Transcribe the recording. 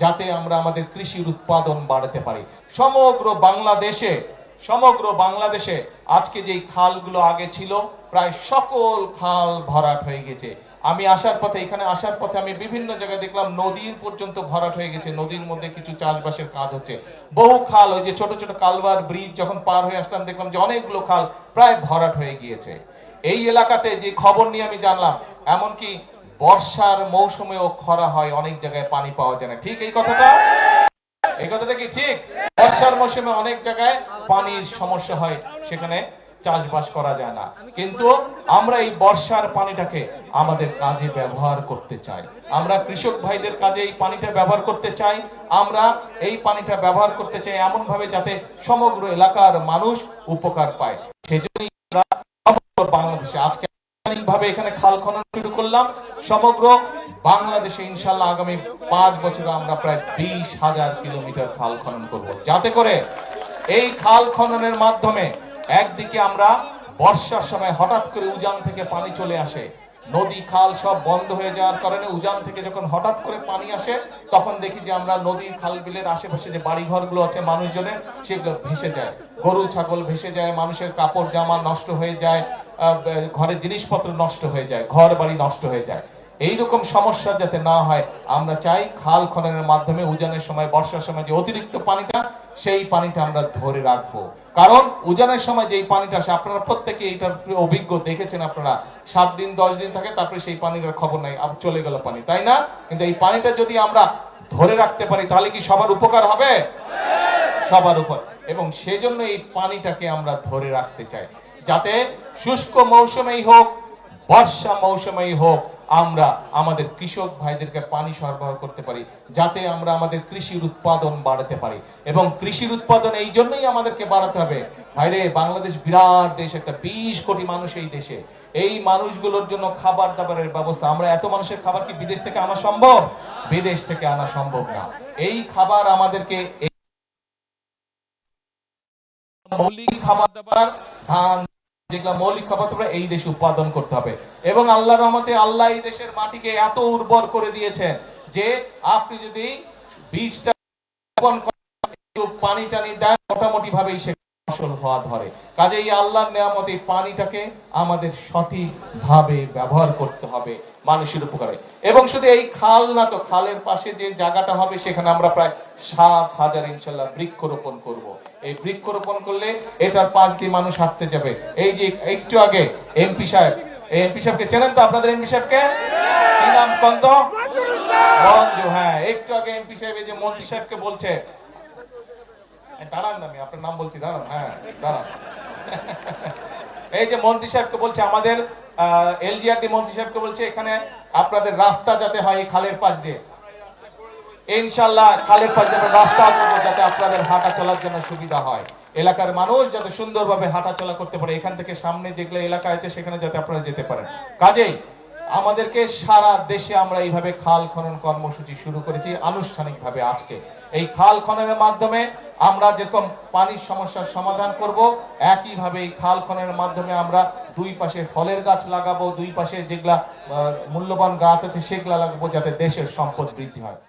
যাতে আমরা আমাদের কৃষির উৎপাদন বাড়াতে পারি। সমগ্র বাংলাদেশে আজকে যেই খালগুলো আগে ছিল প্রায় সকল খাল ভরাট হয়ে গেছে। আমি এখানে আসার পথে আমি বিভিন্ন জায়গায় দেখলাম নদীর পর্যন্ত ভরাট হয়ে গেছে। নদীর মধ্যে কিছু চাষবাসের কাজ হচ্ছে। বহু খাল, ওই যে ছোট ছোট কালভার ব্রিজ যখন পার হয়ে আসলাম দেখলাম যে অনেকগুলো খাল প্রায় ভরাট হয়ে গিয়েছে। এই এলাকাতে যে খবর নিয়ে আমি জানলাম, এমনকি বর্ষার মৌসুমেও খরা হয়, অনেক জায়গায় পানি পাওয়া যায় না। ঠিক এই কথাটা কি ঠিক? বর্ষার মৌসুমে অনেক জায়গায় পানির সমস্যা হয়, সেখানে চাষবাস করা যায় না। কিন্তু আমরা এই বর্ষার পানিটাকে আমাদের কাজে ব্যবহার করতে চাই। আমরা কৃষক ভাইদের কাজে এই পানিটা ব্যবহার করতে চাই। আমরা এই পানিটা ব্যবহার করতে চাই এমন ভাবে যাতে সমগ্র এলাকার মানুষ উপকার পায়। সেজন্যই আমরা বাংলাদেশে আজকে ভাবে এখানে খাল খনন শুরু করলাম। সমগ্র বাংলাদেশে ইনশাল্লাহ আগামী 5 বছরে আমরা প্রায় 20,000 কিলোমিটার খাল খনন করব, যাতে করে এই খাল খননের মাধ্যমে একদিকে আমরা বর্ষার সময় হঠাৎ করে উজান থেকে পানি চলে আসে, নদী খাল সব বন্ধ হয়ে যাওয়ার কারণে উজান থেকে যখন হঠাৎ করে পানি আসে তখন দেখি যে আমরা নদীর খাল বিলের আশেপাশে যে বাড়ি ঘরগুলো আছে মানুষজনের, সেগুলো ভেসে যায়, গরু ছাগল ভেসে যায়, মানুষের কাপড় জামা নষ্ট হয়ে যায়, ঘরের জিনিসপত্র নষ্ট হয়ে যায়, ঘর বাড়ি নষ্ট হয়ে যায়। এইরকম সমস্যা যাতে না হয় আমরা চাই খাল খননের মাধ্যমে উজানের সময়, বর্ষার সময় যে অতিরিক্ত পানিটা, সেই পানিটা আমরা ধরে রাখবো। কারণ উজানের সময় যেই পানিটা আসে, আপনারা প্রত্যেকে এইটার অভিজ্ঞ, দেখেছেন আপনারা 7 দিন 10 দিন থাকে, তারপরে সেই পানির খবর নাই, চলে গেল পানি, তাই না? কিন্তু এই পানিটা যদি আমরা ধরে রাখতে পারি তাহলে কি সবার উপকার হবে? সবার উপর। এবং সেজন্য এই পানিটাকে আমরা ধরে রাখতে চাই, যাতে শুষ্ক মৌসুমেই হোক বর্ষা মৌসুমেই হোক আমরা আমাদের কৃষক ভাইদেরকে পানি সরবরাহ করতে পারি, যাতে আমরা আমাদের কৃষির উৎপাদন বাড়াতে পারি। এবং কৃষির উৎপাদন এই জন্যই আমাদেরকে বাড়াতে হবে। ভাইরে, বাংলাদেশ বিরাট দেশ, একটা 20 কোটি মানুষ এই দেশে। এই মানুষগুলোর জন্য খাবার দাবারের ব্যবস্থা, আমরা এত মানুষের খাবার কি বিদেশ থেকে আনা সম্ভব? বিদেশ থেকে আনা সম্ভব না। এই খাবার আমাদেরকে মৌলিক খাবার দাবার, ধান, যেগুলো মৌলিক খাবার দাবার এই দেশে উৎপাদন করতে হবে। এবং আল্লাহর রহমতে আল্লাহ এই দেশের মাটিকে এত উর্বর করে দিয়েছেন যে আপনি যদি বীজটা রোপণ করেন, পানি টানি দেন, মোটামুটি ভাবেই সে ফসল হওয়া ধরে। কাজেই আল্লাহর নেয়ামত, এই পানিটাকে আমাদের সঠিক ভাবে ব্যবহার করতে হবে মানুষের উপকারে। এবং শুধু এই খাল না, তো খালের পাশে যে জায়গাটা হবে সেখানে আমরা প্রায় 7,000 ইনশাল্লাহ বৃক্ষরোপণ করব। এই বৃক্ষরোপণ করলে এটার পাশ দিয়ে মানুষ হাঁটতে যাবে। এই যে একটু আগে এমপি সাহেবকে চেনেন তো? আপনাদের এমপি সাহেবকে কি নাম? কন্ত মঞ্জু। হ্যাঁ, একটু আগে এমপি সাহেব এই যে মন্ত্রী সাহেবকে বলছে, দাঁড়ান না, আমি আপনার নাম বলছি, দাঁড়ান, হ্যাঁ দাঁড়ান। এই যে মন্ত্রী সাহেবকে বলছে, আমাদের এলজিআরডি মন্ত্রী সাহেবকে বলছে, এখানে আপনাদের রাস্তা যাতে হয় এই খালের পাশ দিয়ে। ইনশাআল্লাহ খালের পাশ দিয়ে রাস্তা করবো, যাতে আপনাদের হাঁটা চলার জন্য সুবিধা হয়, এলাকার মানুষ যাতে সুন্দরভাবে হাঁটা চলা করতে পারে, এখান থেকে সামনে যেগুলো এলাকা আছে সেখানে যাতে আপনারা যেতে পারেন। কাজেই আমাদেরকে সারা দেশে আমরা এইভাবে খাল খনন কর্মসূচি শুরু করেছি আনুষ্ঠানিকভাবে। আজকে এই খাল খননের মাধ্যমে আমরা যেরকম পানির সমস্যার সমাধান করব, একইভাবে এই খাল খননের মাধ্যমে আমরা দুই পাশে ফলের গাছ লাগাবো, দুই পাশে যেগুলা মূল্যবান গাছ আছে সেগুলা লাগাবো, যাতে দেশের সম্পদ বৃদ্ধি হয়।